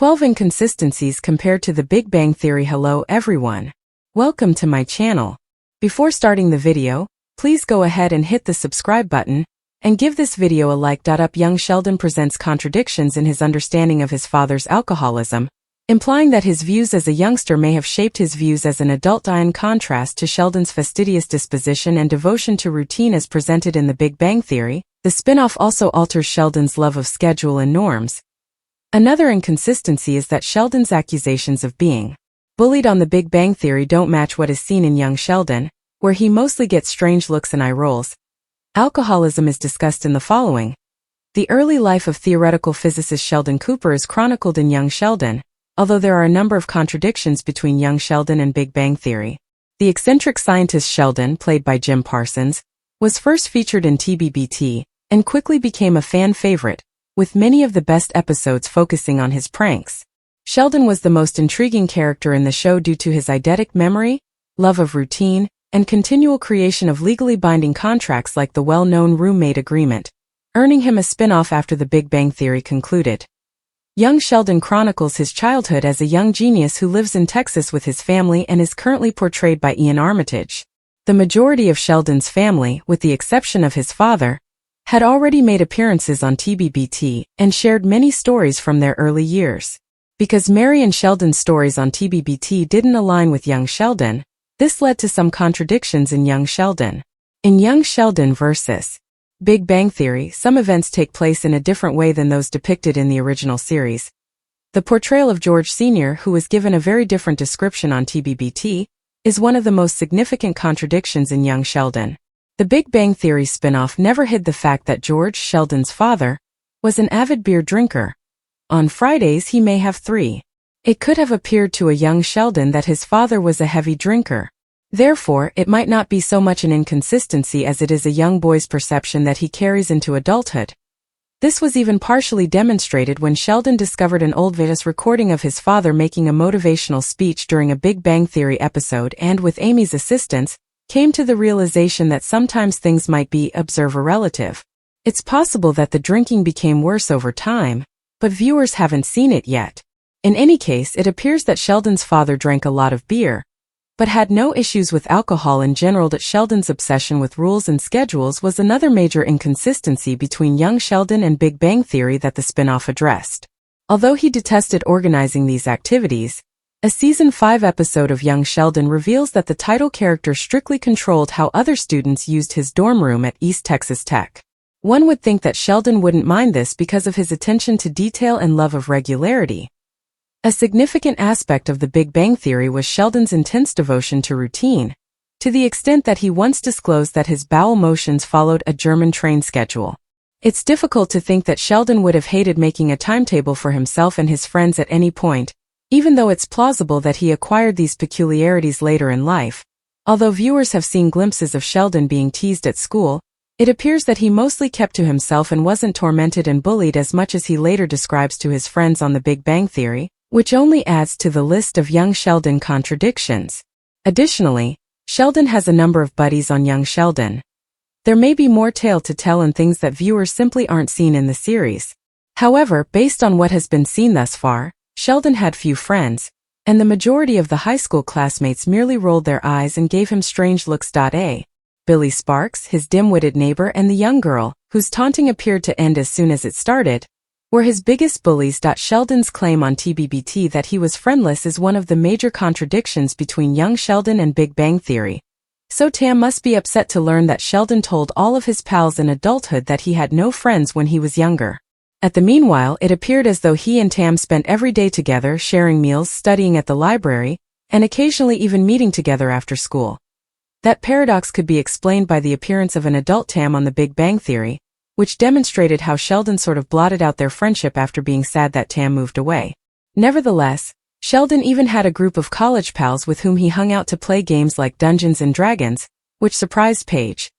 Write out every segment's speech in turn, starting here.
12 Inconsistencies Compared to the Big Bang Theory. Hello everyone. Welcome to my channel. Before starting the video, please go ahead and hit the subscribe button, and give this video a like. Young Sheldon presents contradictions in his understanding of his father's alcoholism, implying that his views as a youngster may have shaped his views as an adult. In contrast to Sheldon's fastidious disposition and devotion to routine as presented in The Big Bang Theory, the spin-off also alters Sheldon's love of schedule and norms. Another inconsistency is that Sheldon's accusations of being bullied on The Big Bang Theory don't match what is seen in young Sheldon, where he mostly gets strange looks and eye rolls. Alcoholism is discussed in the following. The early life of theoretical physicist Sheldon Cooper is chronicled in young Sheldon, although there are a number of contradictions between young Sheldon and Big Bang Theory. The eccentric scientist Sheldon, played by Jim Parsons, was first featured in TBBT, and quickly became a fan favorite, with many of the best episodes focusing on his pranks. Sheldon was the most intriguing character in the show due to his eidetic memory, love of routine, and continual creation of legally binding contracts like the well-known roommate agreement, earning him a spin-off after The Big Bang Theory concluded. Young Sheldon chronicles his childhood as a young genius who lives in Texas with his family and is currently portrayed by Ian Armitage. The majority of Sheldon's family, with the exception of his father, had already made appearances on TBBT and shared many stories from their early years. Because Mary and Sheldon's stories on TBBT didn't align with young Sheldon, this led to some contradictions in young Sheldon. In Young Sheldon vs. Big Bang Theory, some events take place in a different way than those depicted in the original series. The portrayal of George Sr., who was given a very different description on TBBT, is one of the most significant contradictions in Young Sheldon. The Big Bang Theory spin-off never hid the fact that George, Sheldon's father, was an avid beer drinker. On Fridays he may have 3. It could have appeared to a young Sheldon that his father was a heavy drinker. Therefore, it might not be so much an inconsistency as it is a young boy's perception that he carries into adulthood. This was even partially demonstrated when Sheldon discovered an old VHS recording of his father making a motivational speech during a Big Bang Theory episode and, with Amy's assistance, came to the realization that sometimes things might be observer relative. It's possible that the drinking became worse over time, but viewers haven't seen it yet. In any case, it appears that Sheldon's father drank a lot of beer, but had no issues with alcohol in general. That Sheldon's obsession with rules and schedules was another major inconsistency between young Sheldon and Big Bang Theory that the spin-off addressed. Although he detested organizing these activities, a Season 5 episode of Young Sheldon reveals that the title character strictly controlled how other students used his dorm room at East Texas Tech. One would think that Sheldon wouldn't mind this because of his attention to detail and love of regularity. A significant aspect of The Big Bang Theory was Sheldon's intense devotion to routine, to the extent that he once disclosed that his bowel motions followed a German train schedule. It's difficult to think that Sheldon would have hated making a timetable for himself and his friends at any point, even though it's plausible that he acquired these peculiarities later in life. Although viewers have seen glimpses of Sheldon being teased at school, it appears that he mostly kept to himself and wasn't tormented and bullied as much as he later describes to his friends on The Big Bang Theory, which only adds to the list of young Sheldon contradictions. Additionally, Sheldon has a number of buddies on Young Sheldon. There may be more tale to tell and things that viewers simply aren't seen in the series. However, based on what has been seen thus far, Sheldon had few friends, and the majority of the high school classmates merely rolled their eyes and gave him strange looks. Billy Sparks, his dim-witted neighbor, and the young girl, whose taunting appeared to end as soon as it started, were his biggest bullies. Sheldon's claim on TBBT that he was friendless is one of the major contradictions between young Sheldon and Big Bang Theory. So Tam must be upset to learn that Sheldon told all of his pals in adulthood that he had no friends when he was younger. At the meanwhile, it appeared as though he and Tam spent every day together, sharing meals, studying at the library, and occasionally even meeting together after school. That paradox could be explained by the appearance of an adult Tam on The Big Bang Theory, which demonstrated how Sheldon sort of blotted out their friendship after being sad that Tam moved away. Nevertheless, Sheldon even had a group of college pals with whom he hung out to play games like Dungeons and Dragons, which surprised Paige.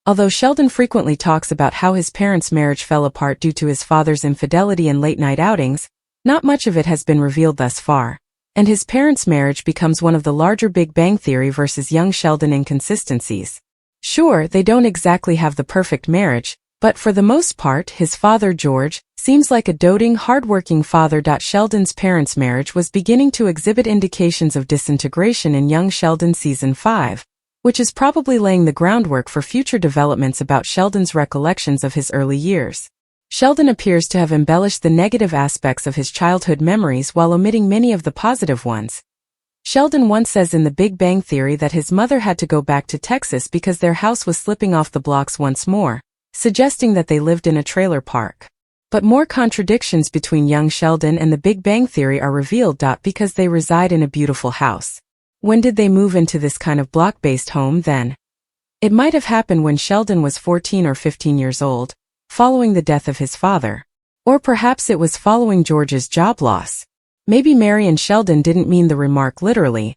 Although Sheldon frequently talks about how his parents' marriage fell apart due to his father's infidelity and late-night outings, not much of it has been revealed thus far, and his parents' marriage becomes one of the larger Big Bang Theory versus young Sheldon inconsistencies. Sure, they don't exactly have the perfect marriage, But for the most part, his father, George, seems like a doting, hardworking father. Sheldon's parents' marriage was beginning to exhibit indications of disintegration in young Sheldon season 5, which is probably laying the groundwork for future developments about Sheldon's recollections of his early years. Sheldon appears to have embellished the negative aspects of his childhood memories while omitting many of the positive ones. Sheldon once says in The Big Bang Theory that his mother had to go back to Texas because their house was slipping off the blocks once more, suggesting that they lived in a trailer park. But more contradictions between young Sheldon and The Big Bang Theory are revealed. Because they reside in a beautiful house. When did they move into this kind of block-based home then? It might have happened when Sheldon was 14 or 15 years old, following the death of his father. Or perhaps it was following George's job loss. Maybe Mary and Sheldon didn't mean the remark literally.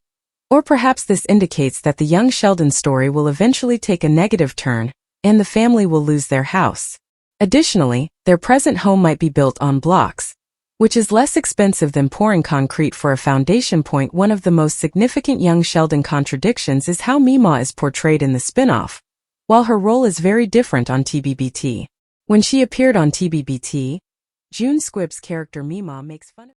Or perhaps this indicates that the young Sheldon story will eventually take a negative turn, and the family will lose their house. Additionally, their present home might be built on blocks, which is less expensive than pouring concrete for a foundation point. One of the most significant young Sheldon contradictions is how Mima is portrayed in the spin-off, while her role is very different on TBBT. When she appeared on TBBT, June Squibb's character Mima makes fun of